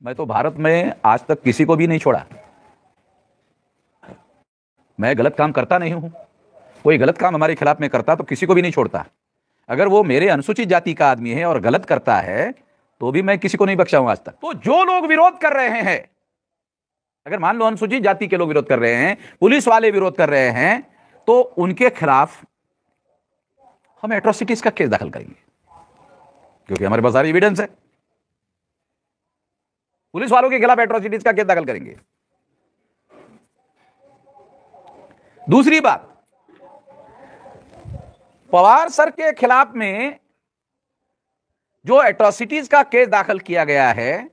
मैं तो भारत में आज तक किसी को भी नहीं छोड़ा। मैं गलत काम करता नहीं हूं। कोई गलत काम हमारे खिलाफ में करता तो किसी को भी नहीं छोड़ता। अगर वो मेरे अनुसूचित जाति का आदमी है और गलत करता है तो भी मैं किसी को नहीं बख्शा हूं आज तक। तो जो लोग विरोध कर रहे हैं, अगर मान लो अनुसूचित जाति के लोग विरोध कर रहे हैं, पुलिस वाले विरोध कर रहे हैं, तो उनके खिलाफ हम एट्रोसिटीज का केस दाखिल करेंगे, क्योंकि हमारे पास सारी एविडेंस है। पुलिस वालों के खिलाफ एट्रोसिटीज का केस दाखिल करेंगे। दूसरी बात, पवार सर के खिलाफ में जो एट्रोसिटीज का केस दाखिल किया गया है,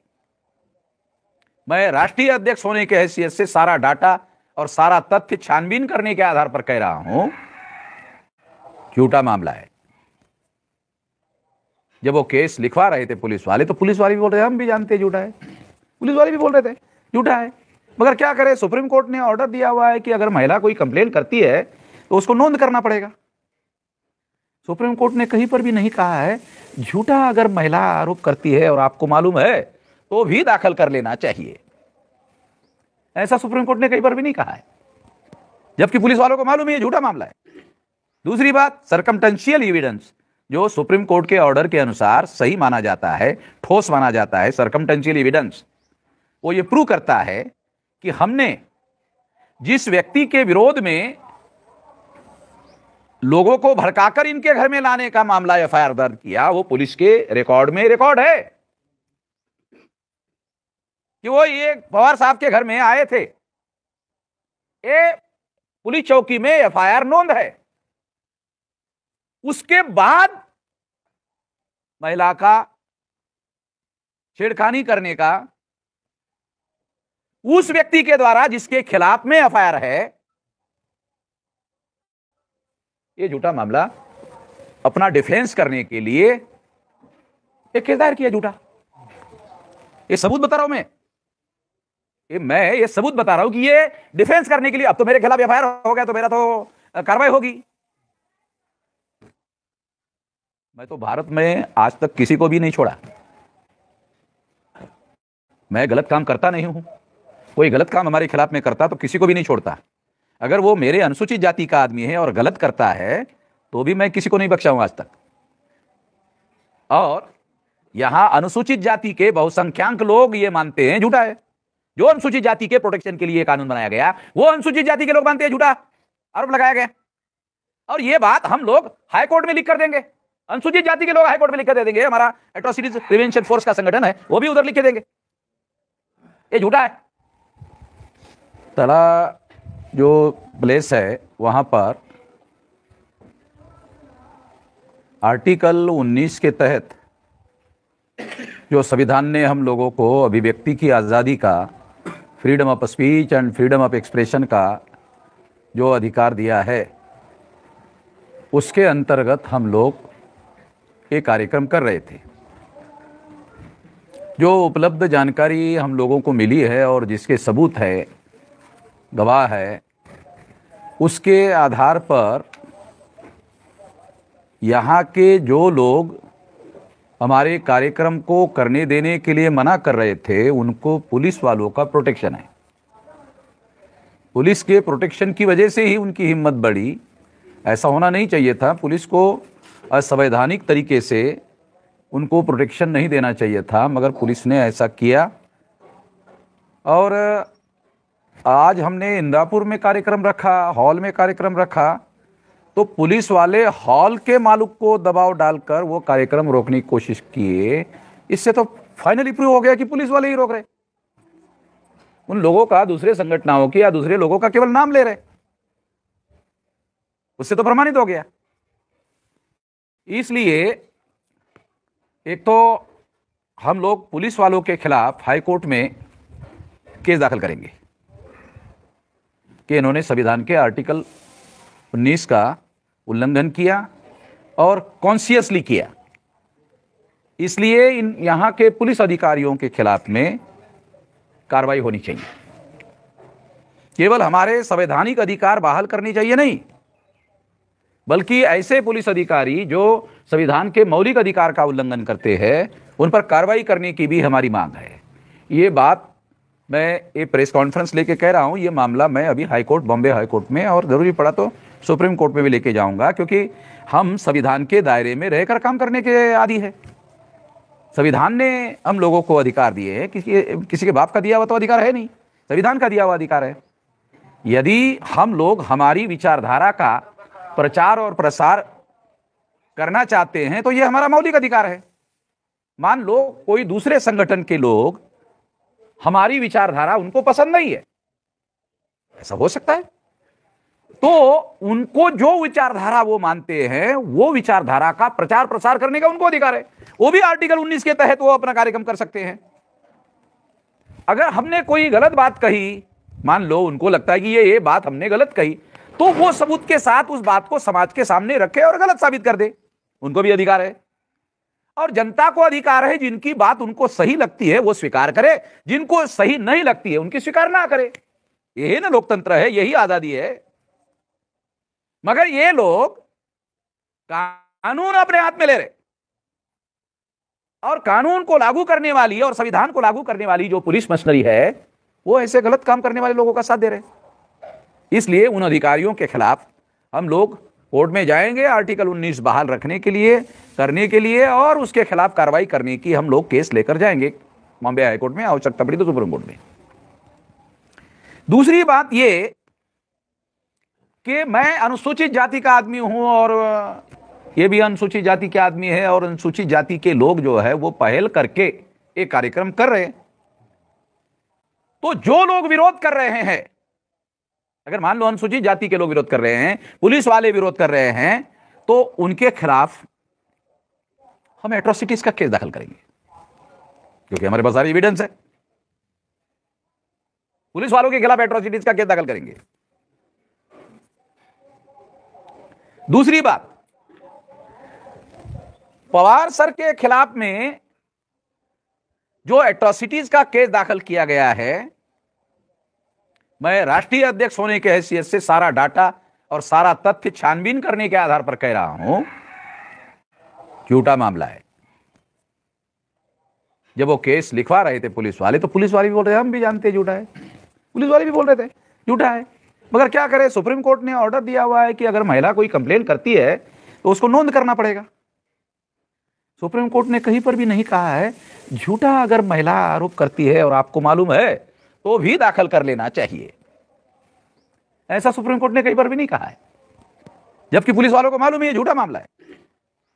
मैं राष्ट्रीय अध्यक्ष होने के हैसियत से सारा डाटा और सारा तथ्य छानबीन करने के आधार पर कह रहा हूं, झूठा मामला है। जब वो केस लिखवा रहे थे पुलिस वाले, तो पुलिस वाले भी बोल रहे हैं हम भी जानते हैं झूठा है। पुलिस वाले भी बोल रहे थे झूठा है, मगर क्या करें, सुप्रीम कोर्ट ने ऑर्डर दिया हुआ है कि अगर महिला कोई कंप्लेन करती है तो उसको नोंद करना पड़ेगा। सुप्रीम कोर्ट ने कहीं पर भी नहीं कहा है झूठा अगर महिला आरोप करती है और आपको मालूम है तो भी दाखिल कर लेना चाहिए। ऐसा सुप्रीम कोर्ट ने कहीं पर भी नहीं कहा है, जबकि पुलिस वालों को मालूम है ये झूठा मामला है। दूसरी बात, सर्कमटेंशियल एविडेंस जो सुप्रीम कोर्ट के ऑर्डर के अनुसार सही माना जाता है, ठोस माना जाता है, सर्कमटेंशियल एविडेंस, वो ये प्रूव करता है कि हमने जिस व्यक्ति के विरोध में लोगों को भड़काकर इनके घर में लाने का मामला एफआईआर दर्ज किया, वो पुलिस के रिकॉर्ड में रिकॉर्ड है कि वो ये पवार साहब के घर में आए थे। ये पुलिस चौकी में एफआईआर नोंद है। उसके बाद महिला का छेड़खानी करने का उस व्यक्ति के द्वारा जिसके खिलाफ में एफआईआर है, ये झूठा मामला अपना डिफेंस करने के लिए एक केस दायर किया झूठा। ये सबूत बता रहा हूं मैं ये सबूत बता रहा हूं कि ये डिफेंस करने के लिए, अब तो मेरे खिलाफ एफआईआर हो गया तो मेरा तो कार्रवाई होगी। मैं तो भारत में आज तक किसी को भी नहीं छोड़ा। मैं गलत काम करता नहीं हूं। कोई गलत काम हमारे खिलाफ में करता तो किसी को भी नहीं छोड़ता। अगर वो मेरे अनुसूचित जाति का आदमी है और गलत करता है तो भी मैं किसी को नहीं बख्शा हूं आज तक। और यहां अनुसूचित जाति के बहुसंख्यक लोग ये मानते हैं झूठा है। जो अनुसूचित जाति के प्रोटेक्शन के लिए कानून बनाया गया, वो अनुसूचित जाति के लोग मानते हैं झूठा आरोप लगाया गया। और ये बात हम लोग हाई कोर्ट में लिख कर देंगे। अनुसूचित जाति के लोग हाई कोर्ट में लिख कर दे देंगे। हमारा एट्रोसिटीज प्रिवेंशन फोर्स का संगठन है, वो भी उधर लिख के देंगे ये झूठा है। तला जो प्लेस है वहां पर आर्टिकल 19 के तहत जो संविधान ने हम लोगों को अभिव्यक्ति की आज़ादी का, freedom of speech and freedom of expression का जो अधिकार दिया है, उसके अंतर्गत हम लोग ये कार्यक्रम कर रहे थे। जो उपलब्ध जानकारी हम लोगों को मिली है और जिसके सबूत है, गवाह है, उसके आधार पर यहाँ के जो लोग हमारे कार्यक्रम को करने देने के लिए मना कर रहे थे, उनको पुलिस वालों का प्रोटेक्शन है। पुलिस के प्रोटेक्शन की वजह से ही उनकी हिम्मत बढ़ी। ऐसा होना नहीं चाहिए था। पुलिस को असंवैधानिक तरीके से उनको प्रोटेक्शन नहीं देना चाहिए था, मगर पुलिस ने ऐसा किया। और आज हमने इंदापुर में कार्यक्रम रखा, हॉल में कार्यक्रम रखा, तो पुलिस वाले हॉल के मालिक को दबाव डालकर वो कार्यक्रम रोकने की कोशिश किए। इससे तो फाइनली प्रूव हो गया कि पुलिस वाले ही रोक रहे। उन लोगों का, दूसरे संगठनों की या दूसरे लोगों का केवल नाम ले रहे, उससे तो प्रमाणित हो गया। इसलिए एक तो हम लोग पुलिस वालों के खिलाफ हाई कोर्ट में केस दाखिल करेंगे कि इन्होंने संविधान के आर्टिकल 19 का उल्लंघन किया और कॉन्शियसली किया। इसलिए यहां के पुलिस अधिकारियों के खिलाफ में कार्रवाई होनी चाहिए। केवल हमारे संवैधानिक अधिकार बहाल करनी चाहिए नहीं, बल्कि ऐसे पुलिस अधिकारी जो संविधान के मौलिक अधिकार का उल्लंघन करते हैं, उन पर कार्रवाई करने की भी हमारी मांग है। ये बात मैं ये प्रेस कॉन्फ्रेंस लेके कह रहा हूं, ये मामला मैं अभी high court, Bombay high court में, और जरूरी पड़ा तो सुप्रीम कोर्ट में भी लेके जाऊंगा, क्योंकि हम संविधान के दायरे में रहकर काम करने के आदी है। संविधान ने हम लोगों को अधिकार दिए हैं, किसी के बाप का दिया हुआ तो अधिकार है नहीं, संविधान का दिया हुआ अधिकार है। यदि हम लोग हमारी विचारधारा का प्रचार और प्रसार करना चाहते हैं तो ये हमारा मौलिक अधिकार है। मान लो कोई दूसरे संगठन के लोग, हमारी विचारधारा उनको पसंद नहीं है, ऐसा हो सकता है, तो उनको जो विचारधारा वो मानते हैं वो विचारधारा का प्रचार प्रसार करने का उनको अधिकार है। वो भी आर्टिकल 19 के तहत वो अपना कार्यक्रम कर सकते हैं। अगर हमने कोई गलत बात कही, मान लो उनको लगता है कि ये बात हमने गलत कही, तो वो सबूत के साथ उस बात को समाज के सामने रखे और गलत साबित कर दे, उनको भी अधिकार है। और जनता को अधिकार है, जिनकी बात उनको सही लगती है वो स्वीकार करे, जिनको सही नहीं लगती है उनकी स्वीकार ना करे। यही ना लोकतंत्र है, यही आजादी है। मगर ये लोग कानून अपने हाथ में ले रहे, और कानून को लागू करने वाली और संविधान को लागू करने वाली जो पुलिस मशीनरी है वो ऐसे गलत काम करने वाले लोगों का साथ दे रहे। इसलिए उन अधिकारियों के खिलाफ हम लोग कोर्ट में जाएंगे, आर्टिकल 19 बहाल रखने के लिए, करने के लिए, और उसके खिलाफ कार्रवाई करने की हम लोग केस लेकर जाएंगे बॉम्बे हाई कोर्ट में, आवश्यकता पड़ी तो सुप्रीम कोर्ट में। दूसरी बात ये कि मैं अनुसूचित जाति का आदमी हूं और ये भी अनुसूचित जाति के आदमी है, और अनुसूचित जाति के लोग जो है वो पहल करके एक कार्यक्रम कर रहे हैं। तो जो लोग विरोध कर रहे हैं, अगर मान लो अनुसूचित जाति के लोग विरोध कर रहे हैं, पुलिस वाले विरोध कर रहे हैं, तो उनके खिलाफ हम एट्रोसिटीज का केस दाखिल करेंगे, क्योंकि हमारे पास सारी एविडेंस है। पुलिस वालों के खिलाफ एट्रोसिटीज का केस दाखिल करेंगे। दूसरी बात, पवार सर के खिलाफ में जो एट्रोसिटीज का केस दाखिल किया गया है, मैं राष्ट्रीय अध्यक्ष होने के हैसियत से सारा डाटा और सारा तथ्य छानबीन करने के आधार पर कह रहा हूं, झूठा मामला है। जब वो केस लिखवा रहे थे पुलिस वाले, तो पुलिस वाले भी बोल रहे थे हम भी जानते हैं झूठा है, पुलिस वाले भी बोल रहे थे झूठा है। मगर क्या करें, सुप्रीम कोर्ट ने ऑर्डर दिया हुआ है कि अगर महिला कोई कंप्लेन करती है तो उसको नोंद करना पड़ेगा। सुप्रीम कोर्ट ने कहीं पर भी नहीं कहा है झूठा अगर महिला आरोप करती है और आपको मालूम है तो भी दाखिल कर लेना चाहिए, ऐसा सुप्रीम कोर्ट ने कहीं पर भी नहीं कहा है, जबकि पुलिस वालों को मालूम है ये झूठा मामला है।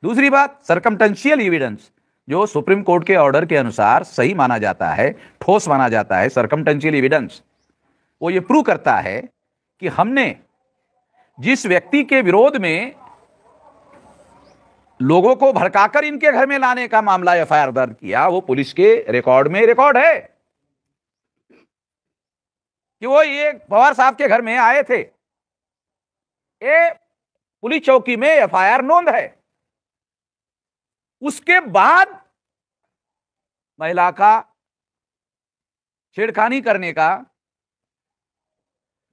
दूसरी बात, सर्कमटेंशियल एविडेंस जो सुप्रीम कोर्ट के ऑर्डर के अनुसार सही माना जाता है, ठोस माना जाता है, सर्कमटेंशियल एविडेंस, वो ये प्रूव करता है कि हमने जिस व्यक्ति के विरोध में लोगों को भड़काकर इनके घर में लाने का मामला एफआईआर दर्ज किया, वो पुलिस के रिकॉर्ड में रिकॉर्ड है कि वो ये पवार साहब के घर में आए थे। ये पुलिस चौकी में एफआईआर नोंद है। उसके बाद महिला का छेड़खानी करने का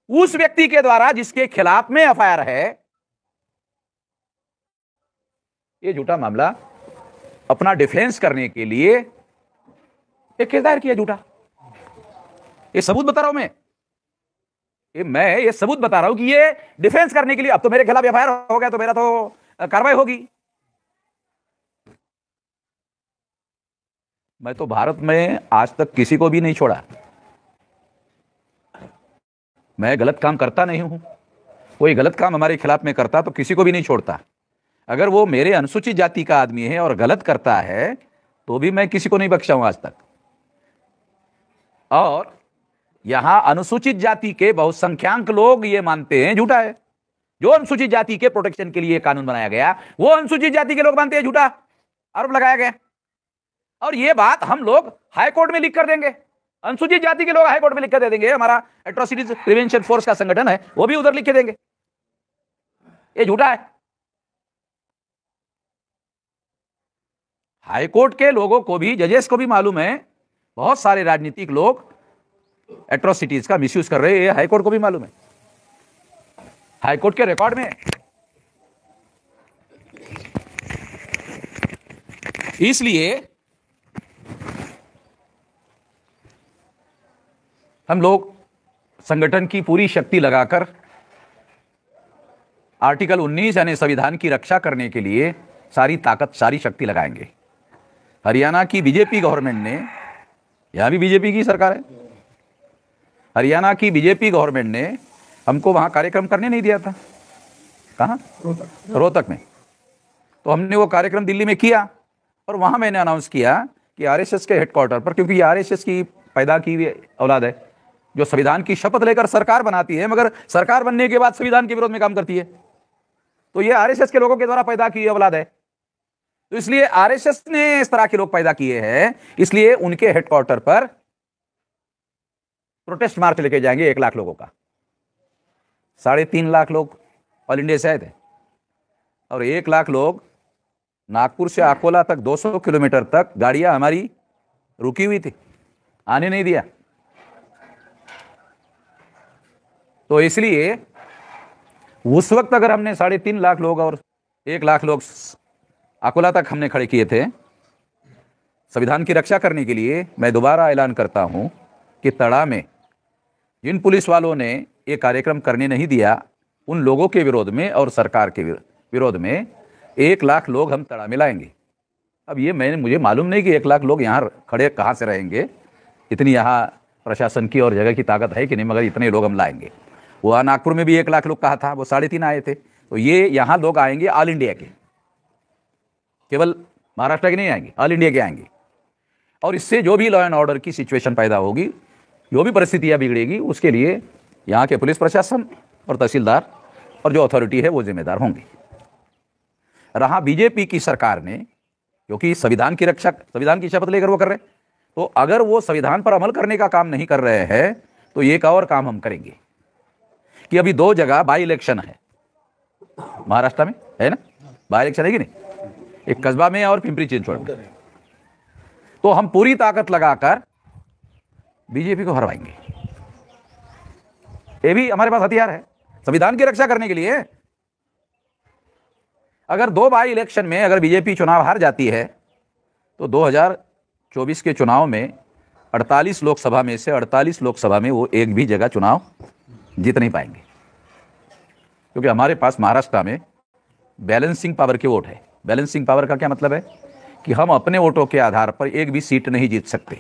उस व्यक्ति के द्वारा जिसके खिलाफ में एफआईआर है, ये झूठा मामला अपना डिफेंस करने के लिए एक केस दायर किया झूठा। ये सबूत बता रहा हूं मैं ये सबूत बता रहा हूं कि ये डिफेंस करने के लिए, अब तो मेरे खिलाफ एफआईआर हो गया तो मेरा तो कार्रवाई होगी। मैं तो भारत में आज तक किसी को भी नहीं छोड़ा, मैं गलत काम करता नहीं हूं। कोई गलत काम हमारे खिलाफ में करता तो किसी को भी नहीं छोड़ता। अगर वो मेरे अनुसूचित जाति का आदमी है और गलत करता है तो भी मैं किसी को नहीं बख्शा हूं आज तक। और यहां अनुसूचित जाति के बहुसंख्यक लोग ये मानते हैं झूठा है। जो अनुसूचित जाति के प्रोटेक्शन के लिए कानून बनाया गया, वो अनुसूचित जाति के लोग मानते हैं झूठा, आरोप लगाया गया। और ये बात हम लोग हाई कोर्ट में लिख कर देंगे, अनुसूचित जाति के लोग हाई कोर्ट में लिख कर दे देंगे। हमारा एट्रोसिटीज प्रिवेंशन फोर्स का संगठन है, वो भी उधर लिख के देंगे ये झूठा है। हाई कोर्ट के लोगों को भी, जजेस को भी मालूम है बहुत सारे राजनीतिक लोग एट्रोसिटीज का मिसयूज कर रहे हैं, हाई कोर्ट को भी मालूम है, हाई कोर्ट के रिकॉर्ड में। इसलिए हम लोग संगठन की पूरी शक्ति लगाकर आर्टिकल 19 यानी संविधान की रक्षा करने के लिए सारी ताकत, सारी शक्ति लगाएंगे। हरियाणा की बीजेपी गवर्नमेंट ने, यहां भी बीजेपी की सरकार है, हरियाणा की बीजेपी गवर्नमेंट ने हमको वहां कार्यक्रम करने नहीं दिया था। कहां? रोहतक में। तो हमने वो कार्यक्रम दिल्ली में किया और वहां मैंने अनाउंस किया कि आरएसएस के हेडक्वार्टर पर, क्योंकि ये आरएसएस की पैदा की हुई औलाद है जो संविधान की शपथ लेकर सरकार बनाती है, मगर सरकार बनने के बाद संविधान के विरोध में काम करती है। तो ये आरएसएस के लोगों के द्वारा पैदा की हुई औलाद है। तो इसलिए आरएसएस ने इस तरह के लोग पैदा किए हैं, इसलिए उनके हेडक्वार्टर पर प्रोटेस्ट मार्च लेके जाएंगे 1 लाख लोगों का। 3.5 लाख लोग ऑल इंडिया से आए थे और 1 लाख लोग नागपुर से अकोला तक 200 किलोमीटर तक गाड़ियां हमारी रुकी हुई थी, आने नहीं दिया। तो इसलिए उस वक्त अगर हमने 3.5 लाख लोग और 1 लाख लोग अकोला तक हमने खड़े किए थे संविधान की रक्षा करने के लिए, मैं दोबारा ऐलान करता हूं कि तड़ा में जिन पुलिस वालों ने ये कार्यक्रम करने नहीं दिया, उन लोगों के विरोध में और सरकार के विरोध में 1 लाख लोग हम तड़ा में लाएंगे। अब ये मुझे मालूम नहीं कि 1 लाख लोग यहाँ खड़े कहाँ से रहेंगे, इतनी यहाँ प्रशासन की और जगह की ताकत है कि नहीं, मगर इतने लोग हम लाएंगे। वहाँ नागपुर में भी 1 लाख लोग कहा था, वो 3.5 आए थे। तो ये यहाँ लोग आएंगे ऑल इंडिया के, केवल महाराष्ट्र के नहीं आएंगे, ऑल इंडिया के आएंगे। और इससे जो भी लॉ एंड ऑर्डर की सिचुएशन पैदा होगी, जो भी परिस्थितियाँ बिगड़ेगी, उसके लिए यहाँ के पुलिस प्रशासन और तहसीलदार और जो अथॉरिटी है वो जिम्मेदार होंगे। रहा बीजेपी की सरकार ने, क्योंकि संविधान की रक्षा, संविधान की शपथ लेकर वो कर रहे, तो अगर वो संविधान पर अमल करने का काम नहीं कर रहे हैं तो एक और काम हम करेंगे कि अभी 2 जगह बाई इलेक्शन है महाराष्ट्र में, है ना, बाई इलेक्शन है कि नहीं, एक कस्बा में और पिंपरी चिंचवड़ में। तो हम पूरी ताकत लगाकर बीजेपी को हरवाएंगे। ये भी हमारे पास हथियार है संविधान की रक्षा करने के लिए। अगर 2 बाई इलेक्शन में अगर बीजेपी चुनाव हार जाती है तो 2024 के चुनाव में 48 लोकसभा में से 48 लोकसभा में वो एक भी जगह चुनाव जीत नहीं पाएंगे, क्योंकि हमारे पास महाराष्ट्र में बैलेंसिंग पावर के वोट है। बैलेंसिंग पावर का क्या मतलब है कि हम अपने वोटों के आधार पर एक भी सीट नहीं जीत सकते।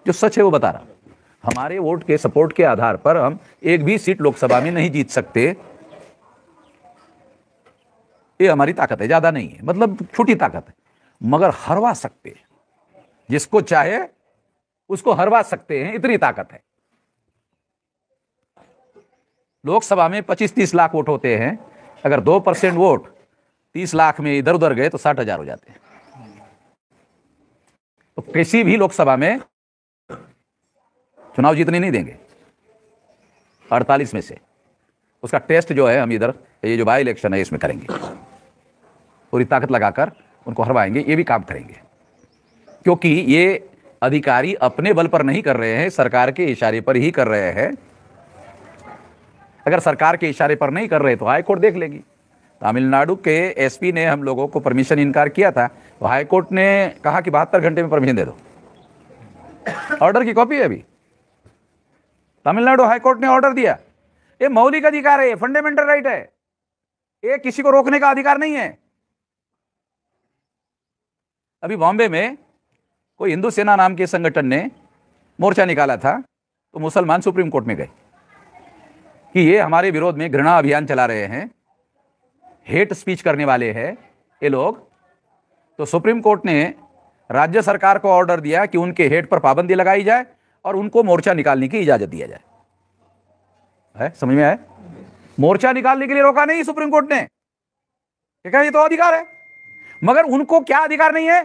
जो सच है वो बता रहा हूं, हमारे वोट के सपोर्ट के आधार पर हम एक भी सीट लोकसभा में नहीं जीत सकते। ये हमारी ताकत है, ज्यादा नहीं है, मतलब छोटी ताकत है, मगर हरवा सकते हैं, जिसको चाहे उसको हरवा सकते हैं, इतनी ताकत है। लोकसभा में 25-30 लाख वोट होते हैं, अगर 2% वोट 30 लाख में इधर उधर गए तो 60,000 हो जाते हैं। तो किसी भी लोकसभा में चुनाव जीतने नहीं देंगे 48 में से। उसका टेस्ट जो है हम इधर ये जो बाई इलेक्शन है इसमें करेंगे, पूरी ताकत लगाकर उनको हरवाएंगे। ये भी काम करेंगे, क्योंकि ये अधिकारी अपने बल पर नहीं कर रहे हैं, सरकार के इशारे पर ही कर रहे हैं। अगर सरकार के इशारे पर नहीं कर रहे तो हाईकोर्ट देख लेगी। तमिलनाडु के एसपी ने हम लोगों को परमिशन इनकार किया था, तो हाईकोर्ट ने कहा कि 72 घंटे में परमिशन दे दो। ऑर्डर की कॉपी है अभी, तमिलनाडु हाईकोर्ट ने ऑर्डर दिया। ये मौलिक अधिकार है, फंडामेंटल राइट है, ये किसी को रोकने का अधिकार नहीं है। अभी बॉम्बे में कोई हिंदू सेना नाम के संगठन ने मोर्चा निकाला था, तो मुसलमान सुप्रीम कोर्ट में गए कि ये हमारे विरोध में घृणा अभियान चला रहे हैं, हेट स्पीच करने वाले हैं ये लोग। तो सुप्रीम कोर्ट ने राज्य सरकार को ऑर्डर दिया कि उनके हेट पर पाबंदी लगाई जाए और उनको मोर्चा निकालने की इजाजत दिया जाए। है, समझ में आया? मोर्चा निकालने के लिए रोका नहीं सुप्रीम कोर्ट ने, ये तो अधिकार है, मगर उनको क्या अधिकार नहीं है?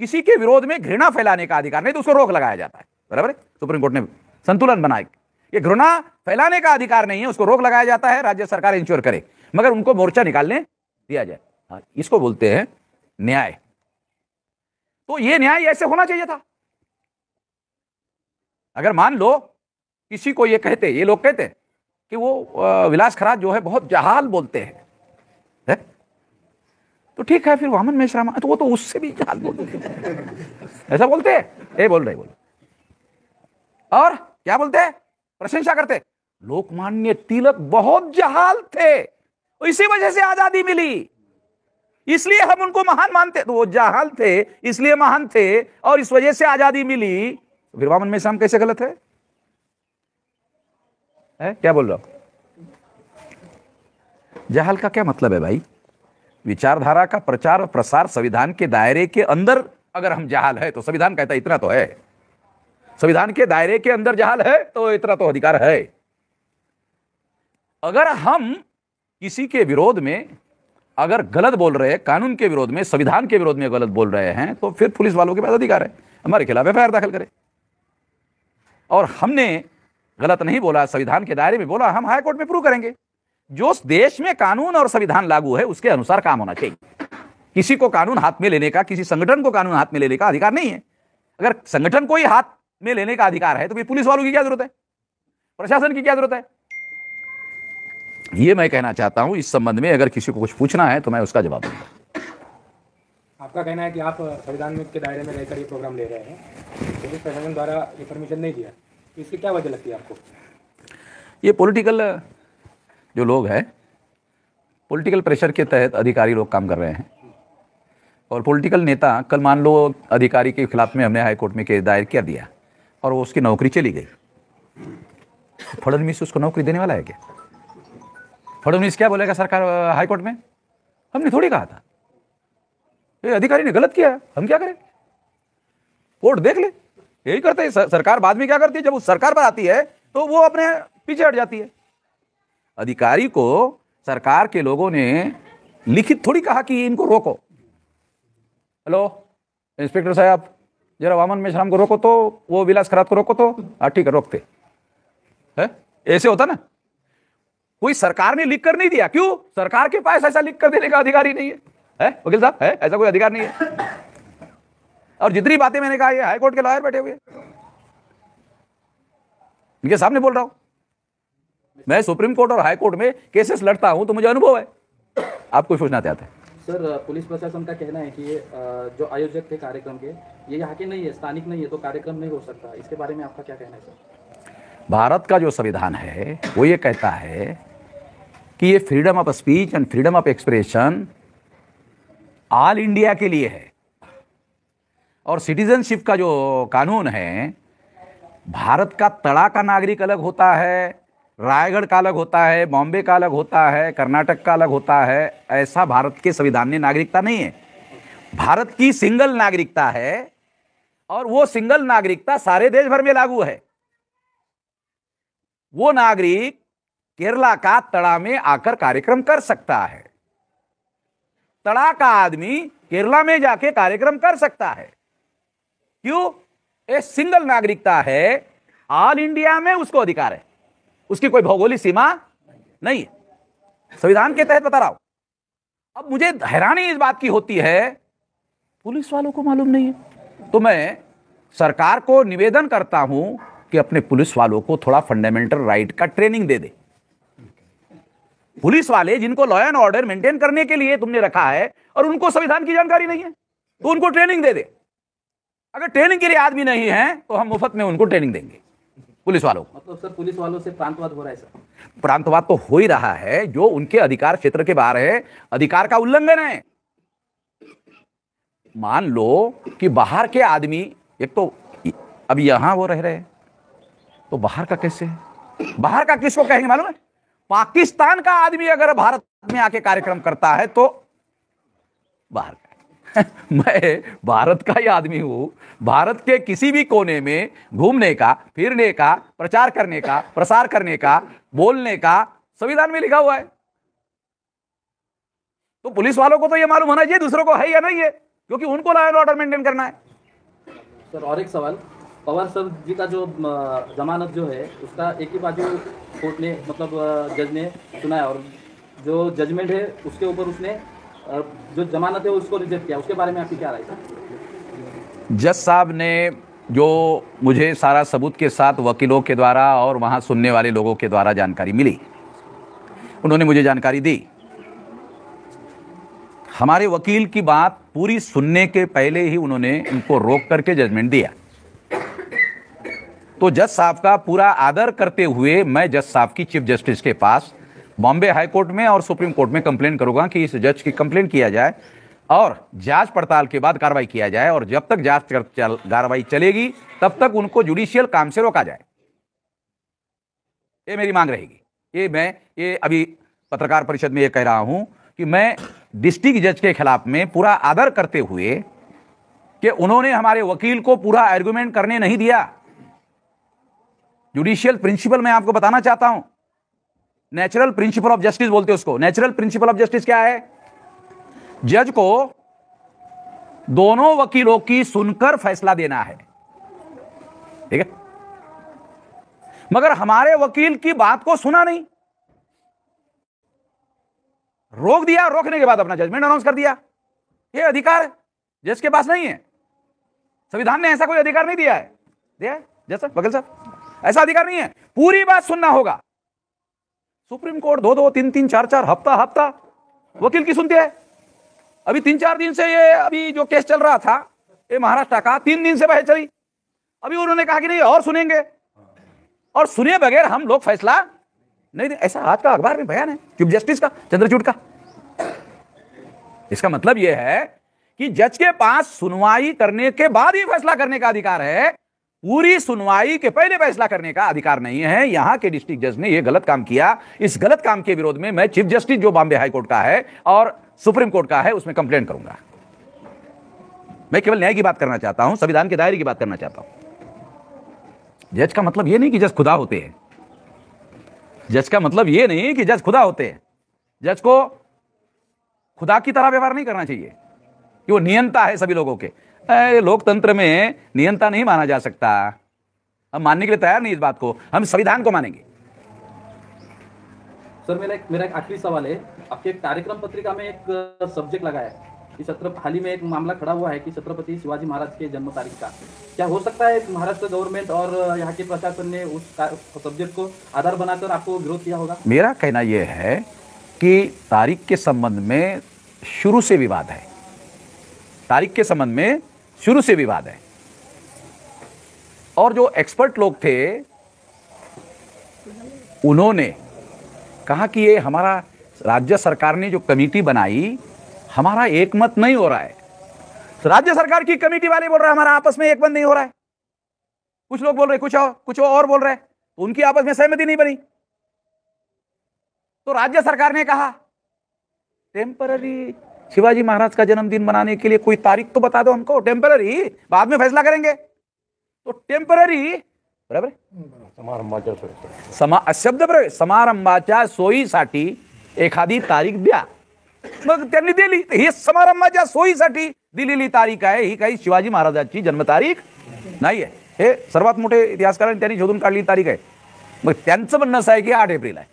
किसी के विरोध में घृणा फैलाने का अधिकार नहीं, तो उसको रोक लगाया जाता है। बराबर है, सुप्रीम कोर्ट ने संतुलन बनाया। ये घृणा फैलाने का अधिकार नहीं है, उसको रोक लगाया जाता है, राज्य सरकार इंश्योर करे, मगर उनको मोर्चा निकालने दिया जाए। हाँ, इसको बोलते हैं न्याय। तो ये न्याय ऐसे होना चाहिए था। अगर मान लो किसी को ये लोग कहते कि वो विलास खराज जो है बहुत जहाल बोलते हैं, है? तो ठीक है, फिर वामन मेश्राम तो वो तो उससे भी जहाल बोलते हैं, ऐसा बोलते हैं, बोल रहे। और क्या बोलते हैं, प्रशंसा करते। लोकमान्य तिलक बहुत जहाल थे, इसी वजह से आजादी मिली, इसलिए हम उनको महान मानते। तो वो जहाल थे इसलिए महान थे और इस वजह से आजादी मिली। फिर वामन मेश्राम कैसे गलत है? क्या बोल रहा हूं? जहाल का क्या मतलब है भाई? विचारधारा का प्रचार और प्रसार संविधान के दायरे के अंदर अगर हम जहाल है तो संविधान कहता है इतना तो है, संविधान के दायरे के अंदर जहाल है तो इतना तो अधिकार है। अगर हम किसी के विरोध में अगर गलत बोल रहे हैं, कानून के विरोध में, संविधान के विरोध में गलत बोल रहे हैं, तो फिर पुलिस वालों के पास अधिकार है हमारे खिलाफ एफआईआर दाखिल करें। और हमने गलत नहीं बोला, संविधान के दायरे में बोला, हम हाई कोर्ट में प्रूव करेंगे। जो देश में कानून और संविधान लागू है उसके अनुसार काम होना चाहिए। किसी को कानून हाथ में लेने का, किसी संगठन को कानून हाथ में लेने का अधिकार नहीं है। अगर संगठन को ही हाथ में लेने का अधिकार है तो फिर पुलिस वालों की क्या जरूरत है, प्रशासन की क्या जरूरत है? ये मैं कहना चाहता हूं। इस संबंध में अगर किसी को कुछ पूछना है तो मैं उसका जवाब दूंगा। आपका कहना है कि आप संविधान के दायरे में रहकर ये प्रोग्राम ले रहे हैं, पुलिस प्रशासन द्वारा ये परमिशन नहीं दिया, इसकी क्या वजह लगती है आपको? ये पॉलिटिकल जो लोग हैं, पॉलिटिकल प्रेशर के तहत अधिकारी लोग काम कर रहे हैं। और पॉलिटिकल नेता, कल मान लो अधिकारी के खिलाफ में हमने हाई कोर्ट में केस दायर कर दिया और वो उसकी नौकरी चली गई, फडणवीस उसको नौकरी देने वाला है क्या? फडणवीस क्या बोलेगा सरकार हाई कोर्ट में? हमने थोड़ी कहा था, ये अधिकारी ने गलत किया, हम क्या करें? कोर्ट देख ले। यही करते हैं सरकार। बाद में क्या करती है, जब उस सरकार पर आती है तो वो अपने पीछे हट जाती है। अधिकारी को सरकार के लोगों ने लिखित थोड़ी कहा कि इनको रोको। हेलो इंस्पेक्टर साहब, जरा वामन मेश्राम को रोको, तो वो विलास खरात को रोको, तो ठीक है रोकते है। ऐसे होता ना, कोई सरकार ने लिख कर नहीं दिया। क्यों? सरकार के पास ऐसा लिख कर देने का अधिकारी नहीं है, वकील साहब, है ऐसा कोई अधिकार नहीं है। और जितनी बातें मैंने कहा, ये हाई कोर्ट के लॉयर बैठे हुए, इनके सामने बोल रहा हूं। मैं सुप्रीम कोर्ट और हाई कोर्ट में केसेस लड़ता हूं तो मुझे अनुभव है। आप कुछ पूछना चाहते हैं? सर, पुलिस प्रशासन का कहना है कि ये जो आयोजक थे कार्यक्रम के, ये यहाँ के नहीं है, स्थानिक नहीं है, तो कार्यक्रम नहीं हो सकता। इसके बारे में आपका क्या कहना है सर? भारत का जो संविधान है वो ये कहता है कि ये freedom of speech and freedom of expression all India के लिए है। और सिटीजनशिप का जो कानून है, भारत का तड़ा का नागरिक अलग होता है, रायगढ़ का अलग होता है, बॉम्बे का अलग होता है, कर्नाटक का अलग होता है। ऐसा भारत के संविधान में नागरिकता नहीं है। भारत की सिंगल नागरिकता है और वो सिंगल नागरिकता सारे देश भर में लागू है। वो नागरिक केरला का तड़ा में आकर कार्यक्रम कर सकता है, तड़ा का आदमी केरला में जाके कार्यक्रम कर सकता है। क्यों? ये सिंगल नागरिकता है, ऑल इंडिया में उसको अधिकार है, उसकी कोई भौगोलिक सीमा नहीं है, संविधान के तहत बता रहा हूं। अब मुझे हैरानी इस बात की होती है, पुलिस वालों को मालूम नहीं है। तो मैं सरकार को निवेदन करता हूं कि अपने पुलिस वालों को थोड़ा फंडामेंटल राइट का ट्रेनिंग दे दे। पुलिस वाले जिनको लॉ एंड ऑर्डर मेंटेन करने के लिए तुमने रखा है और उनको संविधान की जानकारी नहीं है, तो उनको ट्रेनिंग दे दे। अगर ट्रेनिंग के लिए आदमी नहीं है तो हम मुफ्त में उनको ट्रेनिंग देंगे पुलिस वालों को। मतलब सर, पुलिस वालों से प्रांतवाद हो रहा है सर? प्रांतवाद तो हो ही रहा है, जो उनके अधिकार क्षेत्र के बाहर है, अधिकार का उल्लंघन है। मान लो कि बाहर के आदमी, एक तो अब यहां वो रह रहे हैं, तो बाहर का कैसे है? बाहर का किसको कहेंगे मालूम है? पाकिस्तान का आदमी अगर भारत में आके कार्यक्रम करता है तो बाहर का मैं भारत का ही आदमी हूं। भारत के किसी भी कोने में घूमने का, फिरने का, प्रचार करने का, प्रसार करने का, बोलने का संविधान में लिखा हुआ है। तो पुलिस वालों को तो यह मालूम होना चाहिए दूसरों को है या नहीं है, क्योंकि उनको लॉ एंड ऑर्डर मेंटेन करना है। सर, और एक सवाल, पवार सर जी का जो जमानत जो है उसका एक ही बाजू कोर्ट ने, मतलब जज ने सुना है, और जो जजमेंट है उसके ऊपर उसने जो जमानत है उसको रिजेक्ट किया। उसके बारे में आपकी क्या राय है? जज साहब ने जो मुझे सारा सबूत के साथ वकीलों के द्वारा और वहां सुनने वाले लोगों के द्वारा जानकारी मिली, उन्होंने मुझे जानकारी दी। हमारे वकील की बात पूरी सुनने के पहले ही उन्होंने इनको रोक करके जजमेंट दिया। तो जज साहब का पूरा आदर करते हुए मैं जज साहब की चीफ जस्टिस के पास बॉम्बे हाई कोर्ट में और सुप्रीम कोर्ट में कंप्लेन करूंगा कि इस जज की कंप्लेन किया जाए और जांच पड़ताल के बाद कार्रवाई किया जाए, और जब तक जांच कार्रवाई चलेगी तब तक उनको जुडिशियल काम से रोका जाए। ये मेरी मांग रहेगी। ये अभी पत्रकार परिषद में ये कह रहा हूं कि मैं डिस्ट्रिक्ट जज के खिलाफ में पूरा आदर करते हुए कि उन्होंने हमारे वकील को पूरा आर्गुमेंट करने नहीं दिया। जुडिशियल प्रिंसिपल मैं आपको बताना चाहता हूं, नेचुरल प्रिंसिपल ऑफ जस्टिस बोलते हैं उसको। नेचुरल प्रिंसिपल ऑफ जस्टिस क्या है? जज को दोनों वकीलों की सुनकर फैसला देना है, ठीक है? मगर हमारे वकील की बात को सुना नहीं, रोक दिया, रोकने के बाद अपना जजमेंट अनाउंस कर दिया। यह अधिकार जज के पास नहीं है। संविधान ने ऐसा कोई अधिकार नहीं दिया है जज साहब, वकील साहब, ऐसा अधिकार नहीं है। पूरी बात सुनना होगा। सुप्रीम कोर्ट 2-2, 3-3, 4-4 हफ्ता वकील की सुनती है। अभी 3-4 दिन से ये अभी जो केस चल रहा था ये महाराष्ट्र का, 3 दिन से बहस चली। अभी उन्होंने कहा कि नहीं और सुनेंगे, और सुने बगैर हम लोग फैसला नहीं। ऐसा आज का अखबार में बयान है चीफ जस्टिस का, चंद्रचूड़ का। इसका मतलब यह है कि जज के पास सुनवाई करने के बाद ही फैसला करने का अधिकार है, पूरी सुनवाई के पहले फैसला करने का अधिकार नहीं है। यहां के डिस्ट्रिक्ट जज ने यह गलत काम किया। इस गलत काम के विरोध में मैं चीफ जस्टिस जो बॉम्बे हाई कोर्ट का है और सुप्रीम कोर्ट का है उसमें कंप्लेंट करूंगा। मैं केवल न्याय की बात करना चाहता हूं, संविधान के दायरे की बात करना चाहता हूं। जज का मतलब यह नहीं कि जज खुदा होते हैं। जज का मतलब यह नहीं कि जज खुदा होते हैं। जज को खुदा की तरह व्यवहार नहीं करना चाहिए कि वो नियंता है सभी लोगों के। लोकतंत्र में नियंता नहीं माना जा सकता। हम मानने के लिए तैयार नहीं इस बात को, हम संविधान को मानेंगे। सर मेरा एक आखिरी सवाल है। आपके कार्यक्रम पत्रिका में एक सब्जेक्ट लगा है कि हाल ही में एक मामला खड़ा हुआ है कि छत्रपति शिवाजी महाराज के जन्म तारीख का क्या हो सकता है महाराष्ट्र गवर्नमेंट और यहाँ के प्रशासन ने उस सब्जेक्ट को आधार बनाकर आपको विरोध किया होगा? मेरा कहना यह है कि तारीख के संबंध में शुरू से विवाद है। तारीख के संबंध में शुरू से विवाद है, और जो एक्सपर्ट लोग थे उन्होंने कहा कि ये हमारा राज्य सरकार ने जो कमेटी बनाई, हमारा एकमत नहीं हो रहा है। तो राज्य सरकार की कमेटी वाले बोल रहे हैं हमारा आपस में एकमत नहीं हो रहा है। कुछ लोग बोल रहे कुछ और बोल रहे हैं, तो उनकी आपस में सहमति नहीं बनी। तो राज्य सरकार ने कहा टेम्पररी शिवाजी महाराज का जन्मदिन मनाने के लिए कोई तारीख तो बता दो हमको, टेम्पररी, बाद में फैसला करेंगे। तो टेम्पररी बरोबर शब्द बरोबर समारंभाच्या सोयीसाठी एखादी तारीख द्या। मग त्यांनी दिली। ही समारंभाच्या सोयीसाठी दिलेली तारीख आहे, ही काही शिवाजी महाराजांची जन्मतारीख नाही आहे। हे सर्वात मोठे इतिहासकारांनी त्यांनी शोधून काढलेली तारीख आहे। मग त्यांचं म्हणणं असं आहे की 8 एप्रिल आहे।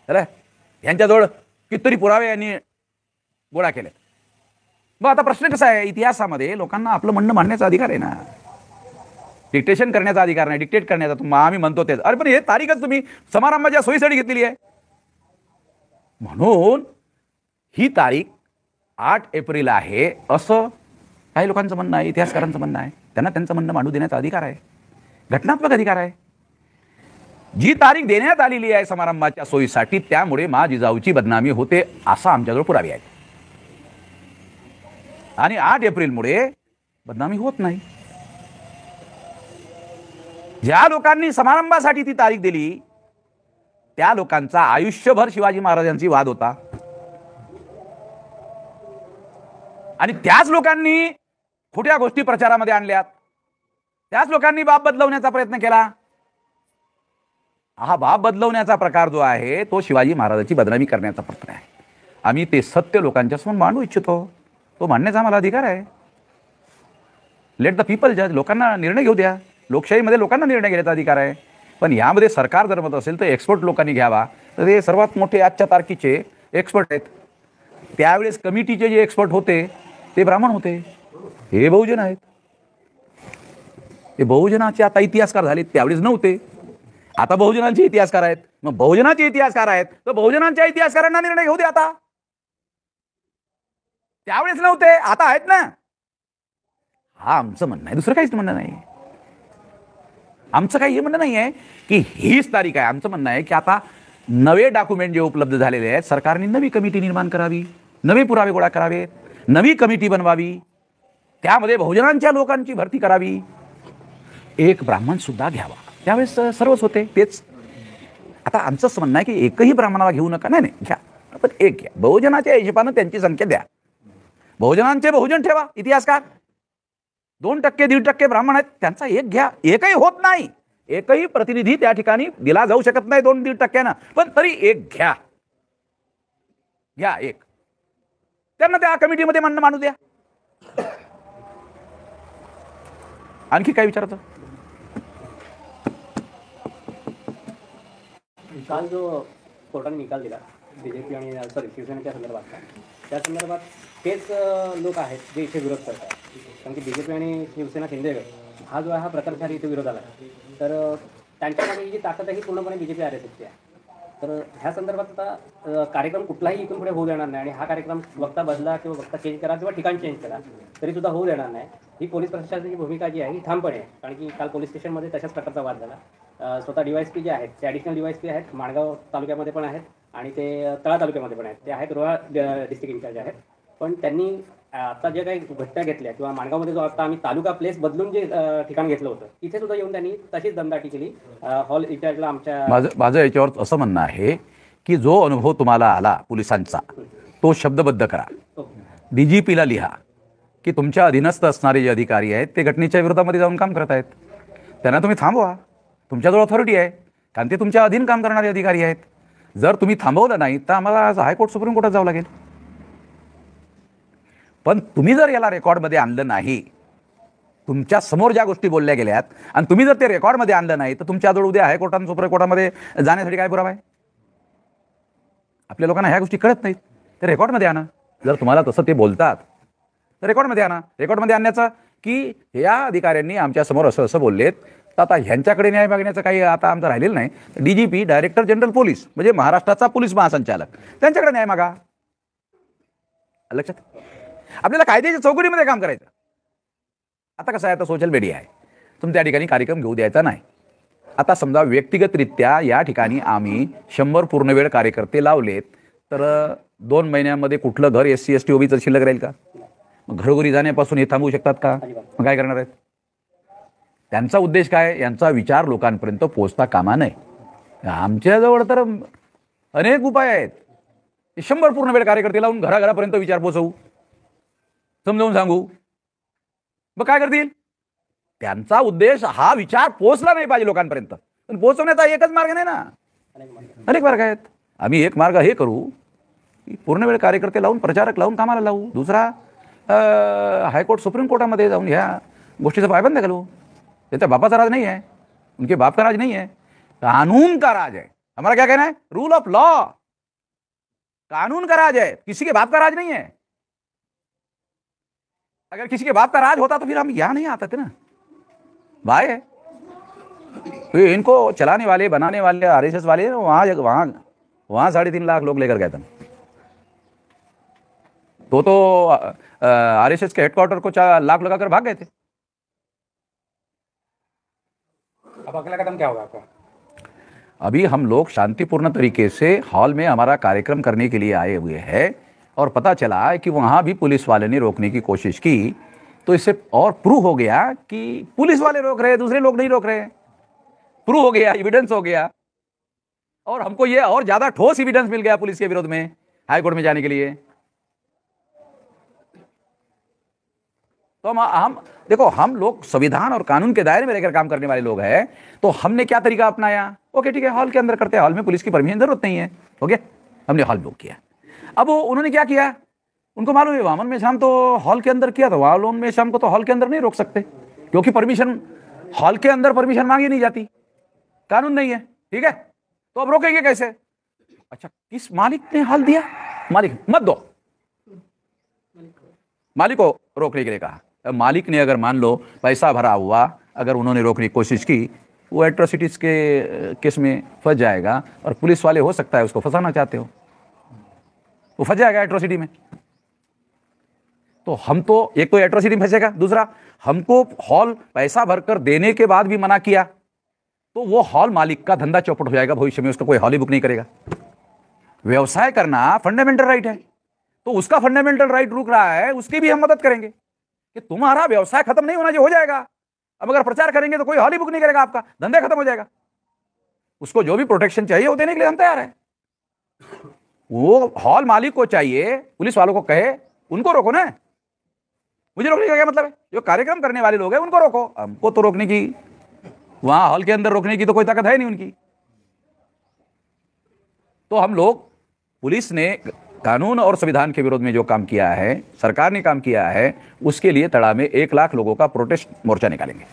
चला, यांच्याजवळ कितीतरी पुरावे यांनी गोळा केले। मग आता प्रश्न कसा आहे, इतिहासामध्ये लोकांना आपलं म्हणणं मांडण्याचा अधिकार आहे ना, डिक्टेशन करण्याचा अधिकार नाही, डिक्टेट करण्याचा। आम्ही म्हणतो तेच, अरे पण हे तारीखच तुम्ही समारंभाच्या सोयीसाठी घेतलेली आहे। म्हणून ही तारीख 8 एप्रिल आहे असं काही लोकांचं म्हणणं आहे, इतिहासकारांचं म्हणणं आहे। त्यांना त्यांचं म्हणणं मांडू देण्याचा अधिकार आहे, घटनात्मक अधिकार आहे। जी तारीख देण्यात आलेली आहे समारंभाच्या सोयीसाठी, त्यामुळे मा जिजाऊची बदनामी होते असा आमच्याजवळ पुरावे आहेत, आणि 8 एप्रिलमुळे बदनामी होत नाही। ज्या लोकांनी समारंभासाठी ती तारीख दिली त्या लोकांचा आयुष्यभर शिवाजी महाराजांची वाद होता, आणि त्याच लोकांनी खोट्या गोष्टी प्रचारामध्ये आणल्यात, त्याच लोकांनी बाब बदलवण्याचा प्रयत्न केला। हा बाब बदलवण्याचा प्रकार जो आहे तो शिवाजी महाराजांची बदनामी करण्याचा प्रयत्न आहे। आम्ही ते सत्य लोकांच्या समोर मांडू इच्छितो, तो मांडण्याचा आम्हाला अधिकार आहे। लेट द पीपल जज, लोकांना निर्णय घेऊ द्या। लोकशाहीमध्ये लोकांना निर्णय घेण्याचा अधिकार आहे, पण यामध्ये सरकार जर मत असेल तर एक्सपर्ट लोकांनी घ्यावा। तर हे सर्वात मोठे आजच्या तारखेचे एक्सपर्ट आहेत। त्यावेळेस कमिटीचे जे एक्सपर्ट होते ते ब्राह्मण होते, हे बहुजन आहेत। हे बहुजनाचे आता इतिहासकार झाले, त्यावेळेस नव्हते। आता बहुजनांचे इतिहासकार आहेत। मग बहुजनाचे इतिहासकार आहेत तर बहुजनांच्या इतिहासकारांना निर्णय घेऊ दे। आता त्यावेळेस नव्हते, आता आहेत ना। हा आमचं म्हणणं आहे, दुसरं काहीच म्हणणं नाही। आमचं काही हे म्हणणं नाही आहे की हीच तारीख आहे. आमचं म्हणणं आहे की आता नवे डॉक्युमेंट जे उपलब्ध झालेले आहेत, सरकारने नवी कमिटी निर्माण करावी, नवे पुरावे गोळा करावेत, नवी कमिटी बनवावी, त्यामध्ये बहुजनांच्या लोकांची भरती करावी, एक ब्राह्मण सुद्धा घ्यावा. त्यावेळेस सर्वच होते. तेच आता आमचं असं म्हणणं आहे की एकही ब्राह्मणाला घेऊ नका. नाही घ्या, पण एक घ्या. बहुजनाच्या हिशोबानं त्यांची संख्या द्या. बहुजनांचे बहुजन ठेवा. इतिहासकार 2%, 1.5% ब्राह्मण आहेत, त्यांचा एक घ्या. एकही होत नाही. एकही प्रतिनिधी त्या ठिकाणी दिला जाऊ शकत नाही 2-1.5%, पण तरी एक घ्या. घ्या एक. त्यांना त्या कमिटीमध्ये म्हणणं मांडू द्या. आणखी काय विचारायचं? काल जो कोर्टाने निकाल दिला बीजेपी आणि शिवसेनेच्या संदर्भात, त्या संदर्भात तेच लोक आहेत जे इथे विरोध करतात. कारण की बीजेपी आणि शिवसेना शिंदेगड हा जो आहे हा प्रकल्पधारी इथे विरोध आला, तर त्यांच्यामध्ये जी ताकद आहे ही पूर्णपणे बीजेपी RSSची आहे. तर ह्या संदर्भात आता कार्यक्रम कुठलाही इथून पुढे होऊ देणार नाही आणि हा कार्यक्रम वक्ता बदला किंवा वक्ता चेंज करा किंवा ठिकाण चेंज करा तरी सुद्धा होऊ देणार नाही. ही पोलीस प्रशासनाची भूमिका जी आहे ही ठामपणे आहे. कारण की काल पोलीस स्टेशनमध्ये तशाच प्रकारचा वाद झाला. स्वतः DYSP जे आहेत ते ॲडिशनल DYSP आहेत, माणगाव तालुक्यामध्ये पण आहेत आणि ते तळा तालुक्यामध्ये पण आहेत. ते आहेत रोहा डिस्ट्रिक्ट इन्चार्ज आहेत. पण त्यांनी आता जे काही घटना घेतल्या किंवा माणगावमध्ये जो आता आम्ही तालुका प्लेस बदलून जे ठिकाण घेतलं होतं तिथे सुद्धा येऊन त्यांनी तशीच दमदाटी केली. हॉल इन्चार्जला आमच्या माझं याच्यावर असं म्हणणं आहे की जो अनुभव तुम्हाला आला पोलिसांचा तो शब्दबद्ध करा. DGPला लिहा की तुमच्या अधीनस्थ असणारे जे अधिकारी आहेत ते घटनेच्या विरोधामध्ये जाऊन काम करत आहेत, त्यांना तुम्ही थांबवा. तुमच्याजवळ ऑथॉरिटी आहे, कारण ते तुमच्या अधीन काम करणारे अधिकारी आहेत. जर तुम्ही थांबवलं नाही तर आम्हाला आज हायकोर्ट सुप्रीम कोर्टात जावं लागेल. पण तुम्ही जर याला रेकॉर्डमध्ये आणलं नाही, तुमच्या समोर ज्या गोष्टी बोलल्या गेल्यात आणि तुम्ही जर ते रेकॉर्डमध्ये आणलं नाही तर तुमच्याजवळ उद्या हायकोर्ट आणि सुप्रीम कोर्टामध्ये जाण्यासाठी काय पुरावा आहे? आपल्या लोकांना ह्या गोष्टी कळत नाहीत. ते रेकॉर्डमध्ये आणा. जर तुम्हाला तसं ते बोलतात तर रेकॉर्डमध्ये आणा. रेकॉर्डमध्ये आणण्याचं की या अधिकाऱ्यांनी आमच्या समोर असं असं बोललेत, तर आता ह्यांच्याकडे न्याय मागण्याचं काही आता आमचं राहिलेलं नाही. DGP डायरेक्टर जनरल पोलीस म्हणजे महाराष्ट्राचा पोलीस महासंचालक त्यांच्याकडे न्याय मागा. लक्षात? आपल्याला कायद्याच्या चौकटीमध्ये काम करायचं. आता कसं आहे, आता सोशल मीडिया आहे, तुम्ही त्या ठिकाणी कार्यक्रम घेऊ द्यायचा नाही. आता समजा व्यक्तिगतरित्या या ठिकाणी आम्ही 100 पूर्णवेळ कार्यकर्ते लावलेत, तर 2 महिन्यामध्ये कुठलं घर SC ST OBचं शिल्लक राहील का? मग घरोघरी जाण्यापासून हे थांबवू शकतात का? मग काय करणार आहेत? त्यांचा उद्देश काय? यांचा विचार लोकांपर्यंत पोहोचता कामा नये. आमच्याजवळ तर अनेक उपाय आहेत. 100 पूर्णवेळ कार्यकर्ते लावून घराघरापर्यंत विचार पोहोचवू, समजावून सांगू. मग काय करतील? त्यांचा उद्देश हा विचार पोहोचला नाही पाहिजे लोकांपर्यंत. पण पोहोचवण्याचा एकच मार्ग नाही ना, अनेक मार्ग आहेत. आम्ही एक मार्ग हे करू की पूर्णवेळ कार्यकर्ते लावून, प्रचारक लावून कामाला लावू. दुसरा हाईकोर्ट सुप्रीम कोर्टामध्ये जाऊन ह्या गोष्टीचा पायबंद घालू. त्याच्या बापाचा राज नहीं है, उनके बाप का राज नहीं है, कानून का राज है. हमारा क्या कहना है? रूल ऑफ लॉ, कानून का राज है, किसी के बाप का राज नहीं है. अगर किसी के बाप का राज होता तो फिर हम यहाँ नहीं आते थे ना. भाई है तो इनको चलाने वाले, बनाने वाले RSS वाले वहां 3.5 लाख लोग लेकर गए थे. तो RSS के हेडक्वार्टर को 4 लाख लगाकर भाग गए थे. अब अगला कदम क्या होगा आपका? अभी हम लोग शांतिपूर्ण तरीके से हॉल में हमारा कार्यक्रम करने के लिए आए हुए हैं और पता चला कि वहाँ भी पुलिस वाले ने रोकने की कोशिश की, तो इससे और प्रूव हो गया कि पुलिस वाले रोक रहे हैं, दूसरे लोग नहीं रोक रहे हैं. प्रूव हो गया, एविडेंस हो गया, और हमको ये और ज़्यादा ठोस एविडेंस मिल गया पुलिस के विरोध में हाईकोर्ट में जाने के लिए. तो हम देखो, हम लोग संविधान और कानून के दायरे में रहकर काम करने वाले लोग हैं. तो हमने क्या तरीका अपनाया? ओके ठीक है, हॉल के अंदर करते हैं, हॉल में पुलिस की परमिशन जरूरत नहीं है. ओके, हमने हॉल बुक किया. अब उन्होंने क्या किया? उनको मालूम है वामन मेश्राम तो हॉल के अंदर किया, तो वामन मेश्राम को तो हॉल के अंदर नहीं रोक सकते, क्योंकि परमिशन हॉल के अंदर परमिशन मांगी नहीं जाती, कानून नहीं है. ठीक है, तो अब रोकेंगे कैसे? अच्छा, किस मालिक ने हॉल दिया? मालिक मत दो, मालिक को रोकने के लिए कहा. मालिक ने अगर मान लो पैसा भरा हुआ, अगर उन्होंने रोकने की कोशिश की, वो एट्रोसिटीज के केस में फंस जाएगा. और पुलिस वाले हो सकता है उसको फंसाना चाहते हो, वो फंस जाएगा एट्रोसिटी में. तो हम तो एक तो एट्रोसिटी में फंसेगा, दूसरा हमको हॉल पैसा भरकर देने के बाद भी मना किया तो वो हॉल मालिक का धंधा चौपट हो जाएगा, भविष्य में उसका कोई हॉल ही बुक नहीं करेगा। व्यवसाय करना फंडामेंटल राइट है, तो उसका फंडामेंटल राइट रुक रहा है, उसकी भी हम मदद करेंगे कि तुम्हारा व्यवसाय खत्म नहीं होना, जो हो जाएगा। अब अगर प्रचार करेंगे तो कोई हॉल ही बुक नहीं करेगा, आपका धंधा खत्म हो जाएगा। उसको जो भी प्रोटेक्शन चाहिए वो देने के लिए हम तैयार हैं। वो हॉल मालिक को चाहिए, पुलिस वालों को कहे उनको रोको ना। मुझे रोकने का क्या मतलब है? जो कार्यक्रम करने वाले लोग हैं उनको रोको, हमको तो रोकने की, वहां हॉल के अंदर रोकने की तो कोई ताकत है नहीं उनकी। तो हम लोग, पुलिस ने कानून और संविधान के विरोध में जो काम किया है, सरकार ने काम किया है, उसके लिए तड़ा में 1 लाख लोगों का प्रोटेस्ट मोर्चा निकालेंगे।